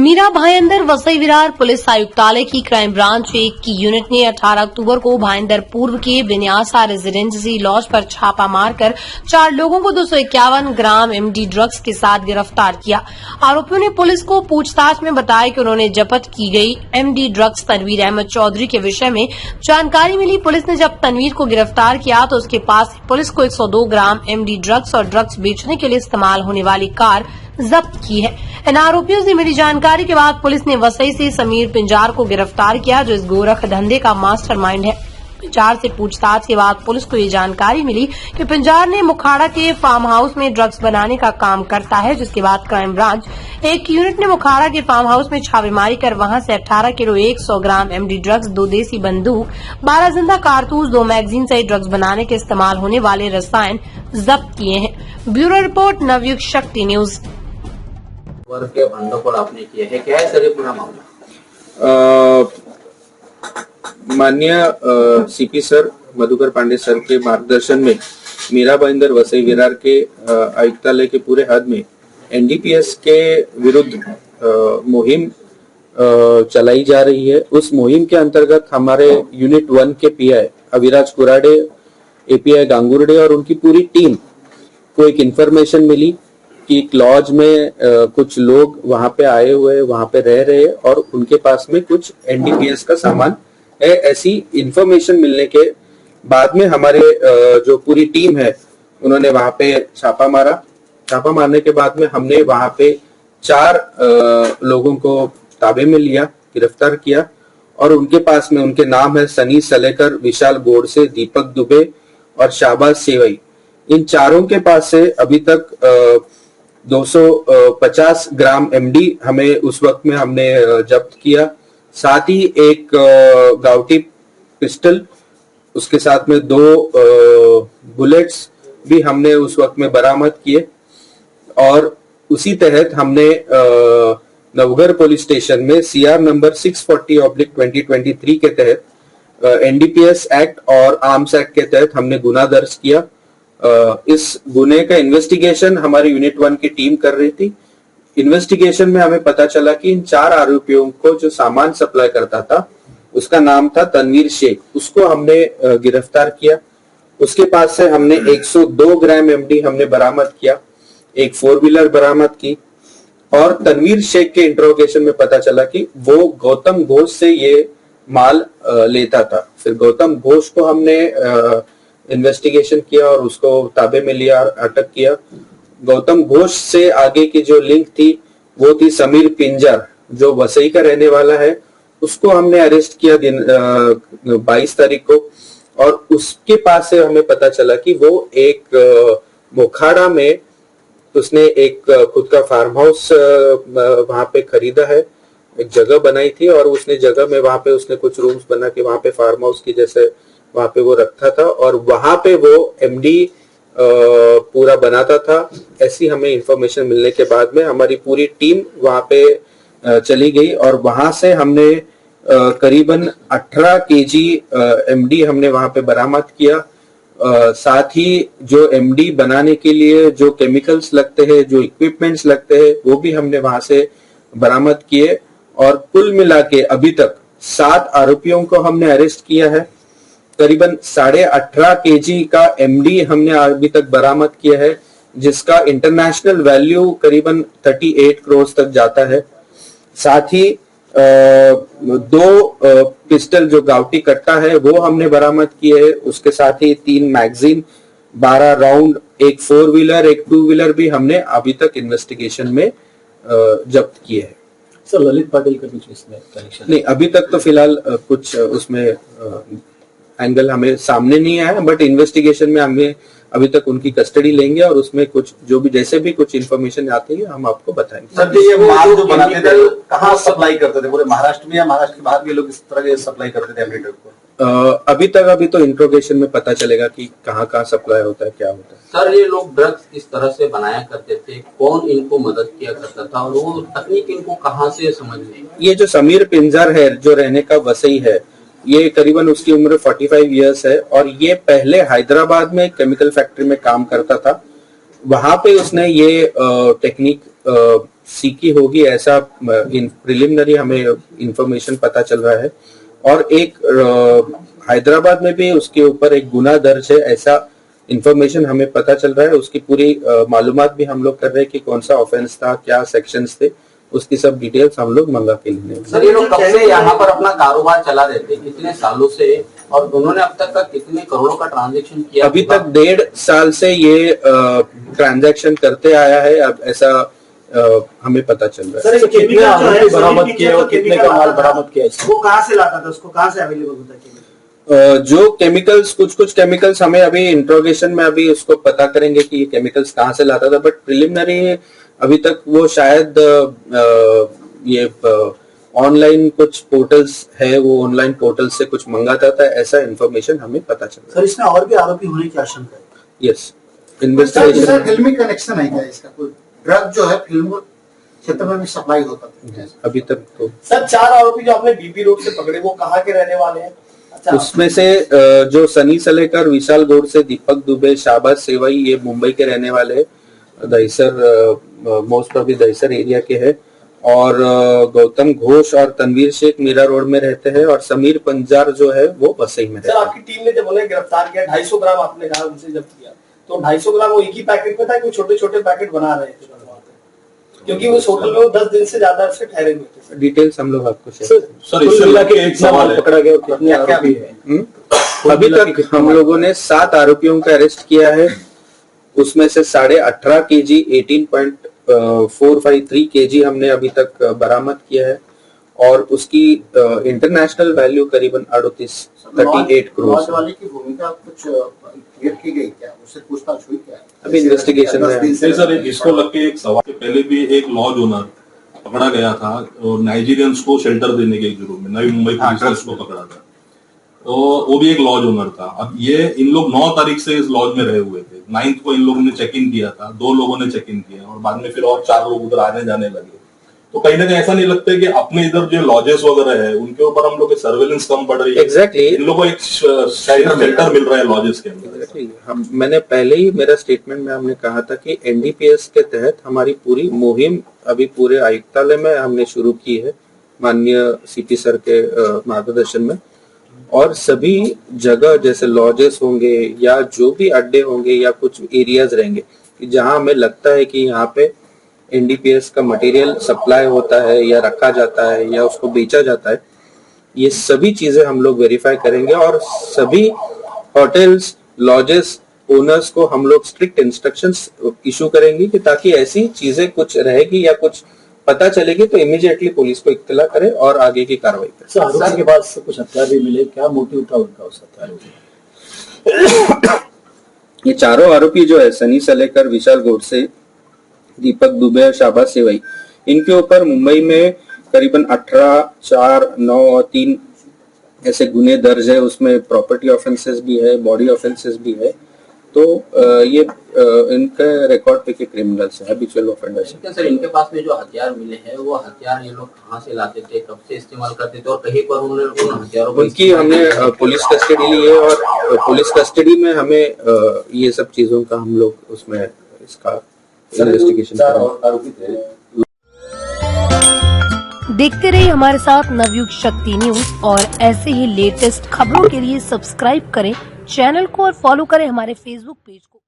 Meera Bhayandar Vasai Virar police आयुक्तालय की crime branch 1 की यूनिट ने 18 अक्टूबर को भाईंदर पूर्व के विन्यासा रेजिडेंसी लॉज पर छापा मारकर 4 लोगों को 251 ग्राम एमडी ड्रग्स के साथ गिरफ्तार किया। आरोपियों ने पुलिस को पूछताछ में बताया कि उन्होंने जब्त की गई एमडी ड्रग्स तनवीर अहमद चौधरी के विषय में जानकारी मिली। पुलिस ने जब तनवीर को गिरफ्तार किया तो उसके पास पुलिस को 102 ग्राम एमडी ड्रग्स और ड्रग्स बेचने के लिए इस्तेमाल होने वाली कार जब्त की है। इन आरोपियों से मिली जानकारी के बाद पुलिस ने वसई से समीर पिंजार को गिरफ्तार किया, जो इस गोरख धंधे का मास्टरमाइंड है। पिंजार से पूछताछ के बाद पुलिस को ये जानकारी मिली कि पिंजार ने मुखाड़ा के फार्म हाउस में ड्रग्स बनाने का काम करता है, जिसके बाद क्राइम ब्रांच 1 की यूनिट ने मुखाड़ा के फार्म हाउस में छापेमारी कर वहां से 18 किलो 100 ग्राम एमडी ड्रग्स, 2 देसी बंदूक, 12 जिंदा कारतूस, 2 मैगजीन सहित ड्रग्स बनाने के इस्तेमाल होने वाले रसायन जब्त किए हैं। ब्यूरो रिपोर्ट नवयुग शक्ति न्यूज। वर्ग के भंडोफोड़ आपने किए हैं, क्या है सर ये पूरा मामला? माननीय CP sir Madhukar Pande sir के मार्गदर्शन में मीरा भाईंदर वसई विरार के आयुक्तालय के पूरे हद में एनडीपीएस के विरुद्ध मुहिम चलाई जा रही है। उस मुहिम के अंतर्गत हमारे यूनिट 1 के पीआई अविराज कुराडे, एपीआई गांगुर्डे और उनकी पूरी टीम को एक इंफॉर्मेशन मिली कि एक लॉज में कुछ लोग वहां पे आए हुए, वहां पे रह रहे और उनके पास में कुछ एनडीपीएस का सामान है। ऐसी इंफॉर्मेशन मिलने के बाद में हमारे जो पूरी टीम है उन्होंने वहां पे छापा मारा। छापा मारने के बाद में हमने वहां पे 4 लोगों को ताबे में लिया, गिरफ्तार किया और उनके पास में उनके नाम है सनी सलेकर, विशाल गोडसे, दीपक दुबे और शाहबाज सेवई। इन चारों के पास से अभी तक 250 ग्राम एमडी हमें उस वक्त में हमने जब्त किया। साथ ही एक गाउटी पिस्टल, उसके साथ में 2 बुलेट्स भी हमने उस वक्त में बरामद किए और उसी तहत हमने नवघर पुलिस स्टेशन में सीआर नंबर 640/2023 के तहत एनडीपीएस एक्ट और आर्म्स एक्ट के तहत हमने गुना दर्ज किया। इस गुने का इन्वेस्टिगेशन हमारी यूनिट 1 की टीम कर रही थी। इन्वेस्टिगेशन में हमें पता चला कि इन 4 आरोपियों को जो सामान सप्लाई करता था उसका नाम था तनवीर शेख। उसको हमने गिरफ्तार किया। उसके पास से हमने 102 ग्राम एमडी हमने बरामद किया, एक 4 व्हीलर बरामद की और तनवीर शेख के इंट्रोगेशन में पता चला कि वो गौतम घोष से ये माल लेता था। फिर गौतम घोष को हमने इन्वेस्टिगेशन किया और उसको ताबे में लिया, अटक किया। गौतम घोष से आगे की जो लिंक थी वो थी समीर पिंजर, जो वसई का रहने वाला है। उसको हमने अरेस्ट किया 22 तारीख को और उसके पास से हमें पता चला कि वो एक मोखाड़ा में उसने एक खुद का फार्म हाउस वहां पे खरीदा है, एक जगह बनाई थी और उसने जगह में वहां पे उसने कुछ रूम्स बना के वहां पे फार्म हाउस की जैसे वहां पे वो रखता था और वहां पे वो एमडी पूरा बनाता था। ऐसी हमें इंफॉर्मेशन मिलने के बाद में हमारी पूरी टीम वहां पे चली गई और वहां से हमने करीबन 18 केजी एमडी हमने वहां पे बरामद किया। साथ ही जो एमडी बनाने के लिए जो केमिकल्स लगते हैं, जो इक्विपमेंट्स लगते हैं, वो भी हमने वहां से बरामद किए और कुल मिला के अभी तक 7 आरोपियों को हमने अरेस्ट किया है। करीबन 18.5 केजी का एमडी हमने अभी तक बरामद किया है, जिसका इंटरनेशनल वैल्यू करीबन 38 करोड़ तक जाता है। साथ ही 2 पिस्टल जो गाउटी कट्टा है वो हमने बरामद किए है। उसके साथ ही 3 मैगजीन, 12 राउंड, एक 4 व्हीलर, एक 2 व्हीलर भी हमने अभी तक इन्वेस्टिगेशन में जब्त किए हैं। सर ललित पाटिल का कुछ इसमें कनेक्शन नहीं, अभी तक तो फिलहाल कुछ उसमें एंगल हमें सामने नहीं आया, बट इन्वेस्टिगेशन में हमें अभी तक उनकी कस्टडी लेंगे और उसमें कुछ जो भी जैसे भी कुछ इन्फॉर्मेशन आती है हम आपको बताएंगे। सर ये माल जो बनाते थे कहाँ सप्लाई करते थे? पूरे महाराष्ट्र में या महाराष्ट्र के बाहर भी लोग इस तरह के सप्लाई करते थे एमडी ड्रग को? अभी तो इंट्रोगेशन में पता चलेगा कि कहाँ सप्लाई होता है, क्या होता है। सर ये लोग ड्रग्स इस तरह से बनाया करते थे, कौन इनको मदद किया करता था और वो तकनीक इनको कहाँ से समझ में? ये जो समीर पिंजर है जो रहने का वसई है, ये करीबन उसकी उम्र 45 इयर्स है और ये पहले हैदराबाद में केमिकल फैक्ट्री में काम करता था। वहां पे उसने ये टेक्निक सी की होगी, ऐसा प्रिलिमिनरी हमें इंफॉर्मेशन पता चल रहा है। और एक हैदराबाद में भी उसके ऊपर एक गुना दर्ज है, ऐसा इंफॉर्मेशन हमें पता चल रहा है। उसकी पूरी मालूमात भी हम लोग कर रहे हैं कि कौन सा ऑफेंस था, क्या सेक्शंस थे, उसकी सब डिटेल्स हम लोग मंगा के लेने। सर ये लोग कब से यहाँ पर अपना कारोबार चला रहे थे, कितने सालों से, और उन्होंने अब तक का कितने करोड़ों का ट्रांजैक्शन किया? अभी तक 1.5 साल से ये ट्रांजैक्शन करते आया है, अब ऐसा हमें पता चल रहा है। सर, कितने आरोपी बरामद किए और कितने का माल बरामद किया? वो कहाँ से लाता था, उसको कहाँ से अवेलेबल होता है? जो केमिकल्स, कुछ केमिकल्स हमें अभी इंट्रोगेशन में अभी उसको पता करेंगे कि ये केमिकल्स कहाँ से लाता था, बट प्रिलिमिनरी अभी तक वो शायद ये ऑनलाइन कुछ पोर्टल्स है, वो ऑनलाइन पोर्टल से कुछ मंगाता था, ऐसा इंफॉर्मेशन हमें पता चला। सर इसमें और भी आरोपी होने की आशंका है? Yes, investigation. फिल्मी कनेक्शन है क्या इसका? कोई ड्रग जो है फिल्म क्षेत्र में भी सप्लाई होता था अभी तक तो। सर 4 आरोपी जो आपने बीबी रोड से पकड़े वो कहाँ के रहने वाले हैं? अच्छा, उसमें से जो सनी सलेकर, विशाल गौड़ से दीपक दुबे, शाहबाज सेवई, ये मुंबई के रहने वाले हैं, Dahisar most of Dahisar area के हैं। और गौतम घोष और तनवीर शेख मीरा रोड में रहते हैं, और समीर पंजार जो है वो वसई में रहते सर हैं। आपकी टीम ने जब उन्हें गिरफ्तार किया 250 ग्राम आपने कहा उनसे जब्त किया, तो 250 ग्राम वो एक ही पैकेट में था कि छोटे छोटे पैकेट बना रहे थे? क्योंकि उस होटल में वो 10 दिन से ज्यादा से ठहरे हुए थे। डिटेल्स हम लोग आपको शेयर सर इससे मिला के एक सवाल पकड़ा गया और कितने आरोपी है? अभी तक हम लोगों ने 7 आरोपियों को अरेस्ट किया है, उसमें से 18.5 kg 18.453 kg हमने अभी तक बरामद किया है, और उसकी इंटरनेशनल वैल्यू करीबन 38 करोड़। वाले की भूमिका कुछ क्लियर की गई क्या? उससे पूछताछ हुई क्या? अभी इन्वेस्टिगेशन में। सर इसको लग के एक सवाल के पहले भी एक लॉज ओनर पकड़ा गया था और नाइजीरियंस को शेल्टर देने के जुर्म में नवी मुंबई पुलिस ने उसको पकड़ा था, तो वो भी एक लॉज ओनर था। अब ये इन लोग 9 तारीख से इस लॉज में रहे हुए थे, 9th को इन लोगों ने चेक इन किया था, 2 लोगों ने चेक इन किया और बाद में फिर और 4 लोग उधर आने जाने लगे। तो कहीं ना कहीं ऐसा नहीं लगता है कि अपने इधर जो लॉजेस वगैरह है उनके ऊपर हम लोग की सर्वेलेंस कम बढ़ रही है? एग्जैक्टली, इन लोगों को एक शेल्टर मिल रहा है लॉजेस के अंदर। मैंने पहले ही मेरा स्टेटमेंट में हमने कहा था कि एनडीपीएस के तहत हमारी पूरी मुहिम अभी पूरे आयुक्तालय में हमने शुरू की है, माननीय सीपी सर के मार्गदर्शन में। और सभी जगह जैसे लॉजेस होंगे या जो भी अड्डे होंगे या कुछ एरियाज रहेंगे जहां हमें लगता है कि यहाँ पे एनडीपीएस का मटेरियल सप्लाई होता है या रखा जाता है या उसको बेचा जाता है, ये सभी चीजें हम लोग वेरीफाई करेंगे। और सभी होटल्स, लॉजेस ओनर्स को हम लोग स्ट्रिक्ट इंस्ट्रक्शंस इशू करेंगे कि ताकि ऐसी चीजें कुछ रहेगी या कुछ पता चलेगी तो इमीडिएटली पुलिस को इत्तला करे और आगे की कार्रवाई करे। सर आरोपी के पास कुछ हथियार भी मिले, क्या मोटिव था उनका उस हथियारों का? ये चारों आरोपी जो है सनी सलेकर, विशाल गोडसे, दीपक दुबे और शाहबाज सेवई, इनके ऊपर मुंबई में करीबन 18, 4, 9 और 3 ऐसे गुने दर्ज है। उसमें प्रॉपर्टी ऑफेंसेस भी है, बॉडी ऑफेंसेस भी है। तो ये इनका रिकॉर्ड पे के क्रिमिनल्स है, हैबिचुअल ऑफेंडर्स है। सर इनके पास में जो हथियार मिले हैं वो हथियार ये लोग कहाँ से लाते थे, कब से इस्तेमाल करते थे और कहीं पर उन्होंने उन हथियारों को उनकी हमने पुलिस कस्टडी ली है और पुलिस कस्टडी में हमें ये सब चीजों का हम लोग उसमें इसका इन्वेस्टिगेशन आरोपी थे। देखते रहिए हमारे साथ नवयुग शक्ति न्यूज और ऐसे ही लेटेस्ट खबरों के लिए सब्सक्राइब करें चैनल को और फॉलो करें हमारे फेसबुक पेज को।